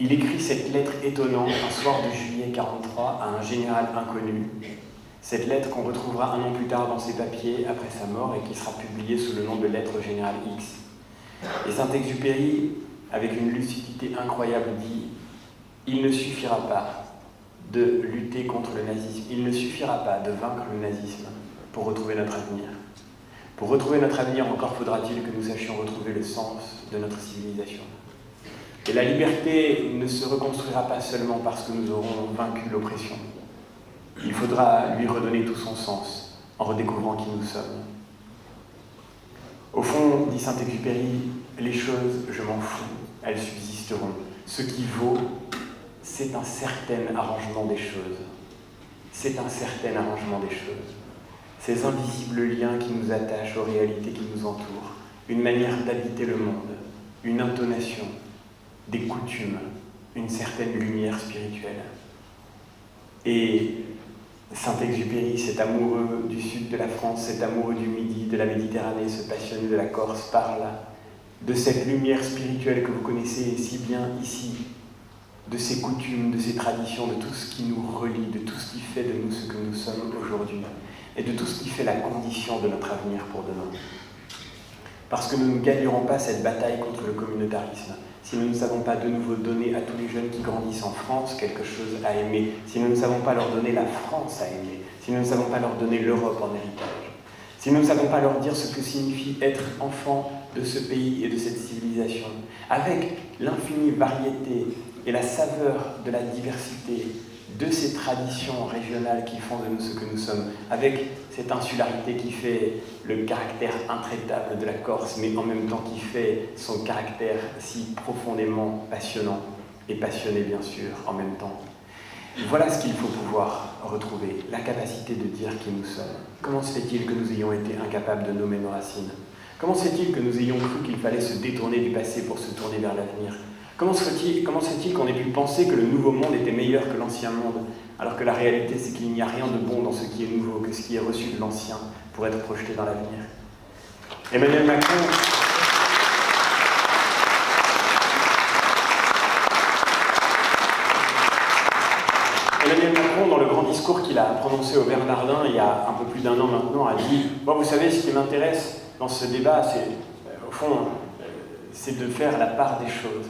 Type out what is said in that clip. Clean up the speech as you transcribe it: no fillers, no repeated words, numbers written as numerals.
Il écrit cette lettre étonnante un soir de juillet 43 à un général inconnu. Cette lettre qu'on retrouvera un an plus tard dans ses papiers après sa mort et qui sera publiée sous le nom de lettre au général X. Et Saint-Exupéry, avec une lucidité incroyable, dit « Il ne suffira pas de lutter contre le nazisme, il ne suffira pas de vaincre le nazisme pour retrouver notre avenir. Pour retrouver notre avenir, encore faudra-t-il que nous sachions retrouver le sens de notre civilisation. Et la liberté ne se reconstruira pas seulement parce que nous aurons vaincu l'oppression. Il faudra lui redonner tout son sens en redécouvrant qui nous sommes. Au fond, dit Saint-Exupéry, les choses, je m'en fous, elles subsisteront. Ce qui vaut, c'est un certain arrangement des choses. C'est un certain arrangement des choses. Ces invisibles liens qui nous attachent aux réalités qui nous entourent, une manière d'habiter le monde, une intonation, des coutumes, une certaine lumière spirituelle. Et Saint-Exupéry, cet amoureux du sud de la France, cet amoureux du Midi, de la Méditerranée, ce passionné de la Corse, parle de cette lumière spirituelle que vous connaissez si bien ici, de ces coutumes, de ces traditions, de tout ce qui nous relie, de tout ce qui fait de nous ce que nous sommes aujourd'hui, et de tout ce qui fait la condition de notre avenir pour demain. Parce que nous ne gagnerons pas cette bataille contre le communautarisme si nous ne savons pas de nouveau donner à tous les jeunes qui grandissent en France quelque chose à aimer, si nous ne savons pas leur donner la France à aimer, si nous ne savons pas leur donner l'Europe en héritage, si nous ne savons pas leur dire ce que signifie être enfant de ce pays et de cette civilisation, avec l'infinie variété et la saveur de la diversité de ces traditions régionales qui font de nous ce que nous sommes, avec cette insularité qui fait le caractère intraitable de la Corse, mais en même temps qui fait son caractère si profondément passionnant, et passionné bien sûr en même temps. Voilà ce qu'il faut pouvoir retrouver, la capacité de dire qui nous sommes. Comment se fait-il que nous ayons été incapables de nommer nos racines? Comment se fait-il que nous ayons cru qu'il fallait se détourner du passé pour se tourner vers l'avenir? Comment se fait-il qu'on ait pu penser que le nouveau monde était meilleur que l'ancien monde, alors que la réalité c'est qu'il n'y a rien de bon dans ce qui est nouveau, que ce qui est reçu de l'ancien pour être projeté dans l'avenir? Emmanuel Macron dans le grand discours qu'il a prononcé au Bernardin il y a un peu plus d'un an maintenant, a dit « Bon, vous savez, ce qui m'intéresse dans ce débat, c'est, au fond, c'est de faire la part des choses.